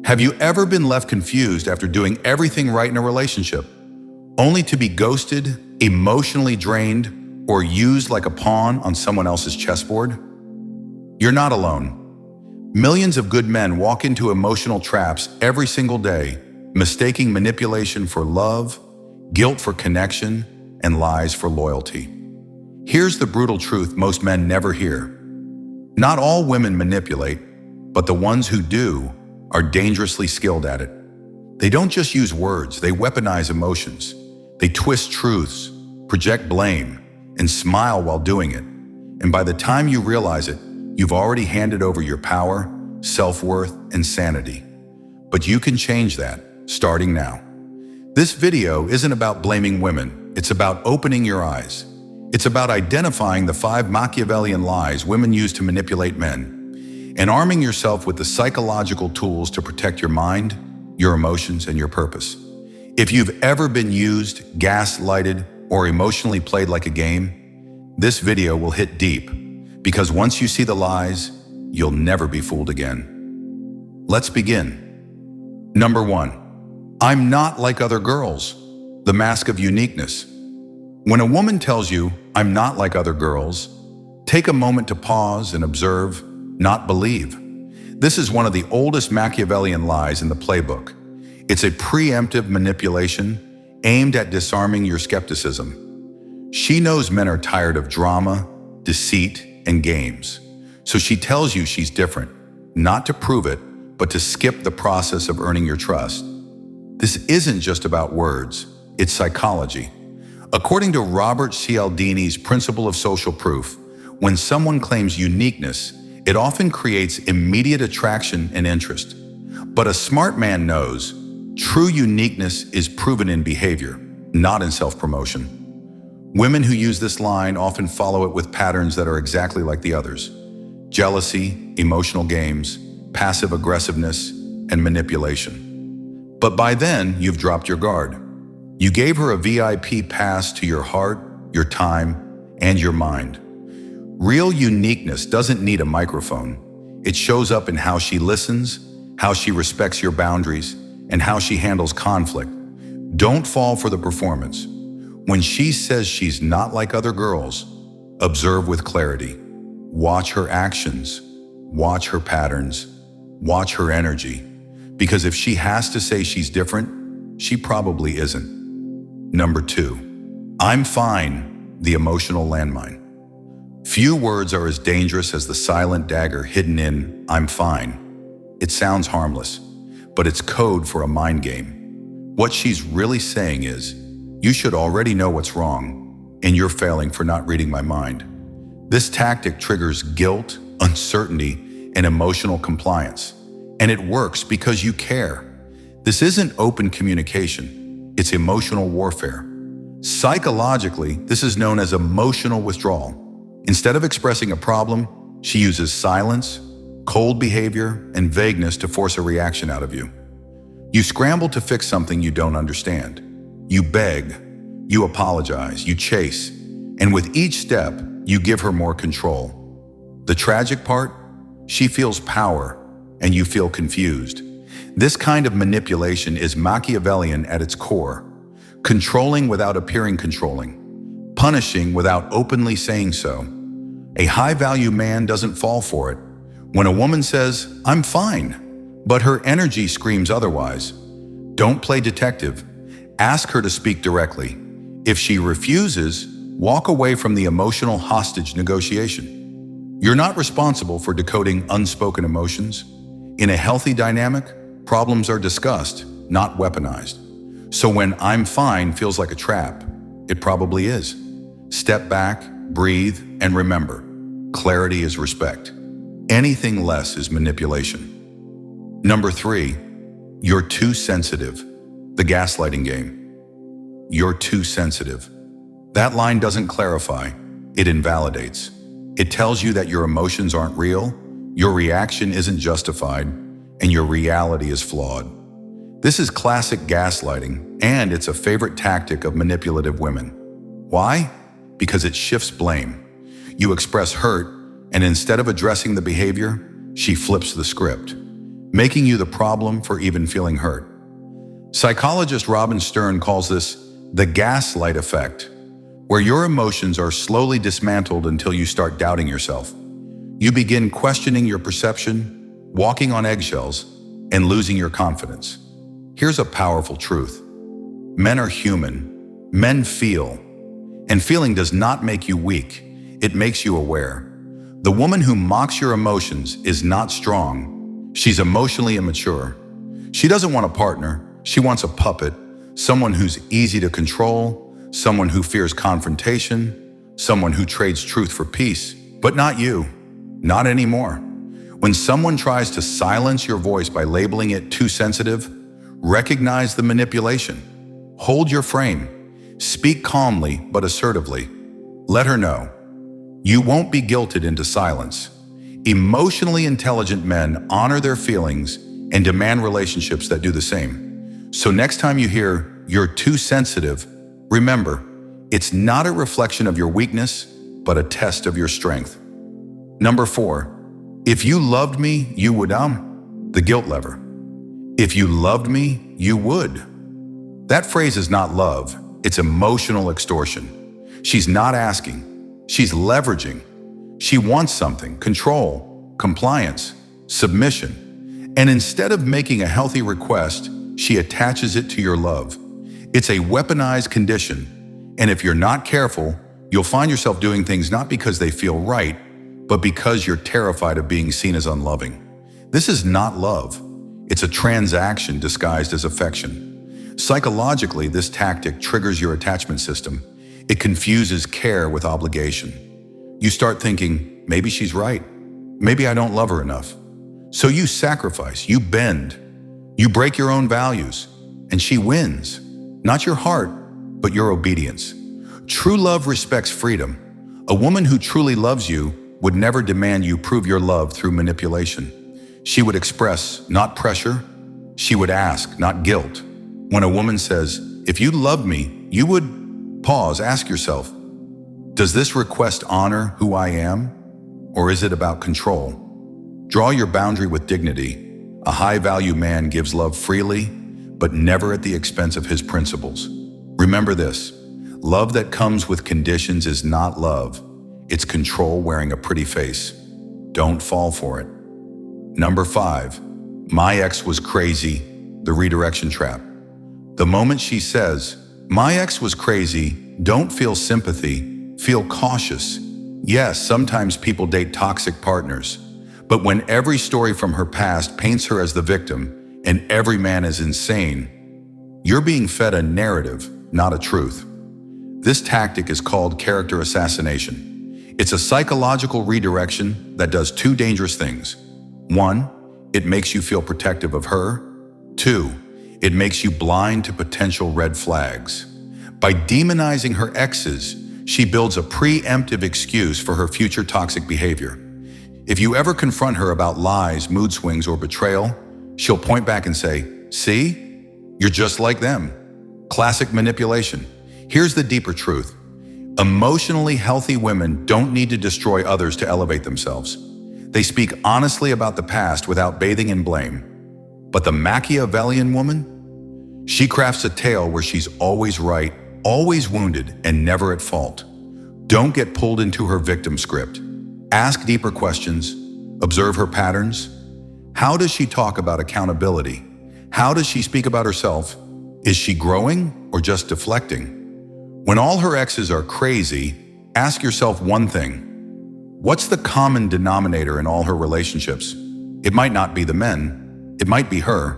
Have you ever been left confused after doing everything right in a relationship, only to be ghosted, emotionally drained, or used like a pawn on someone else's chessboard? You're not alone. Millions of good men walk into emotional traps every single day, mistaking manipulation for love, guilt for connection, and lies for loyalty. Here's the brutal truth most men never hear. Not all women manipulate, but the ones who do are dangerously skilled at it. They don't just use words, they weaponize emotions. They twist truths, project blame, and smile while doing it. And by the time you realize it, you've already handed over your power, self-worth, and sanity. But you can change that, starting now. This video isn't about blaming women, it's about opening your eyes. It's about identifying the 5 Machiavellian lies women use to manipulate men, and arming yourself with the psychological tools to protect your mind, your emotions, and your purpose. If you've ever been used, gaslighted, or emotionally played like a game, this video will hit deep, because once you see the lies, you'll never be fooled again. Let's begin. Number 1, I'm not like other girls. The mask of uniqueness. When a woman tells you, I'm not like other girls, take a moment to pause and observe, not believe. This is one of the oldest Machiavellian lies in the playbook. It's a preemptive manipulation aimed at disarming your skepticism. She knows men are tired of drama, deceit, and games. So she tells you she's different, not to prove it, but to skip the process of earning your trust. This isn't just about words, it's psychology. According to Robert Cialdini's principle of social proof, when someone claims uniqueness, it often creates immediate attraction and interest. But a smart man knows true uniqueness is proven in behavior, not in self-promotion. Women who use this line often follow it with patterns that are exactly like the others: jealousy, emotional games, passive aggressiveness, and manipulation. But by then, you've dropped your guard. You gave her a VIP pass to your heart, your time, and your mind. Real uniqueness doesn't need a microphone. It shows up in how she listens, how she respects your boundaries, and how she handles conflict. Don't fall for the performance. When she says she's not like other girls, observe with clarity. Watch her actions, watch her patterns, watch her energy. Because if she has to say she's different, she probably isn't. Number 2, I'm fine, the emotional landmine. Few words are as dangerous as the silent dagger hidden in I'm fine. It sounds harmless, but it's code for a mind game. What she's really saying is, you should already know what's wrong, and you're failing for not reading my mind. This tactic triggers guilt, uncertainty, and emotional compliance. And it works because you care. This isn't open communication. It's emotional warfare. Psychologically, this is known as emotional withdrawal. Instead of expressing a problem, she uses silence, cold behavior, and vagueness to force a reaction out of you. You scramble to fix something you don't understand. You beg, you apologize, you chase, and with each step, you give her more control. The tragic part? She feels power, and you feel confused. This kind of manipulation is Machiavellian at its core, controlling without appearing controlling, punishing without openly saying so. A high-value man doesn't fall for it. When a woman says, I'm fine, but her energy screams otherwise, don't play detective. Ask her to speak directly. If she refuses, walk away from the emotional hostage negotiation. You're not responsible for decoding unspoken emotions. In a healthy dynamic, problems are discussed, not weaponized. So when I'm fine feels like a trap, it probably is. Step back, breathe, and remember, clarity is respect. Anything less is manipulation. Number 3, you're too sensitive. The gaslighting game. You're too sensitive. That line doesn't clarify, it invalidates. It tells you that your emotions aren't real, your reaction isn't justified, and your reality is flawed. This is classic gaslighting, and it's a favorite tactic of manipulative women. Why? Because it shifts blame. You express hurt, and instead of addressing the behavior, she flips the script. making you the problem for even feeling hurt. Psychologist Robin Stern calls this the gaslight effect, where your emotions are slowly dismantled until you start doubting yourself. You begin questioning your perception, walking on eggshells, and losing your confidence. Here's a powerful truth. Men are human. Men feel. And feeling does not make you weak. It makes you aware. The woman who mocks your emotions is not strong. She's emotionally immature. She doesn't want a partner. She wants a puppet, someone who's easy to control, someone who fears confrontation, someone who trades truth for peace. But not you. Not anymore. When someone tries to silence your voice by labeling it too sensitive, recognize the manipulation. Hold your frame. Speak calmly but assertively. Let her know. You won't be guilted into silence. Emotionally intelligent men honor their feelings and demand relationships that do the same. So next time you hear, "You're too sensitive," remember, it's not a reflection of your weakness, but a test of your strength. Number 4, if you loved me, you would, the guilt lever. If you loved me, you would. That phrase is not love, it's emotional extortion. She's not asking, she's leveraging. She wants something, control, compliance, submission. And instead of making a healthy request, she attaches it to your love. It's a weaponized condition, and if you're not careful, you'll find yourself doing things not because they feel right, but because you're terrified of being seen as unloving. This is not love. It's a transaction disguised as affection. Psychologically, this tactic triggers your attachment system. It confuses care with obligation. You start thinking, maybe she's right. Maybe I don't love her enough. So you sacrifice, you bend, you break your own values, and she wins. Not your heart, but your obedience. True love respects freedom. A woman who truly loves you would never demand you prove your love through manipulation. She would express, not pressure. She would ask, not guilt. When a woman says, "If you love me, you would," pause, ask yourself, does this request honor who I am? Or is it about control? Draw your boundary with dignity. A high-value man gives love freely, but never at the expense of his principles. Remember this, love that comes with conditions is not love. It's control wearing a pretty face. Don't fall for it. Number 5, my ex was crazy, the redirection trap. The moment she says, my ex was crazy, don't feel sympathy, feel cautious. Yes, sometimes people date toxic partners, but when every story from her past paints her as the victim and every man is insane, you're being fed a narrative, not a truth. This tactic is called character assassination. It's a psychological redirection that does 2 dangerous things. 1, it makes you feel protective of her. 2, it makes you blind to potential red flags. By demonizing her exes, she builds a preemptive excuse for her future toxic behavior. If you ever confront her about lies, mood swings, or betrayal, she'll point back and say, "See? You're just like them." Classic manipulation. Here's the deeper truth. Emotionally healthy women don't need to destroy others to elevate themselves. They speak honestly about the past without bathing in blame. But the Machiavellian woman? She crafts a tale where she's always right, always wounded, and never at fault. Don't get pulled into her victim script. Ask deeper questions. Observe her patterns. How does she talk about accountability? How does she speak about herself? Is she growing or just deflecting? When all her exes are crazy, ask yourself one thing. What's the common denominator in all her relationships? It might not be the men. It might be her.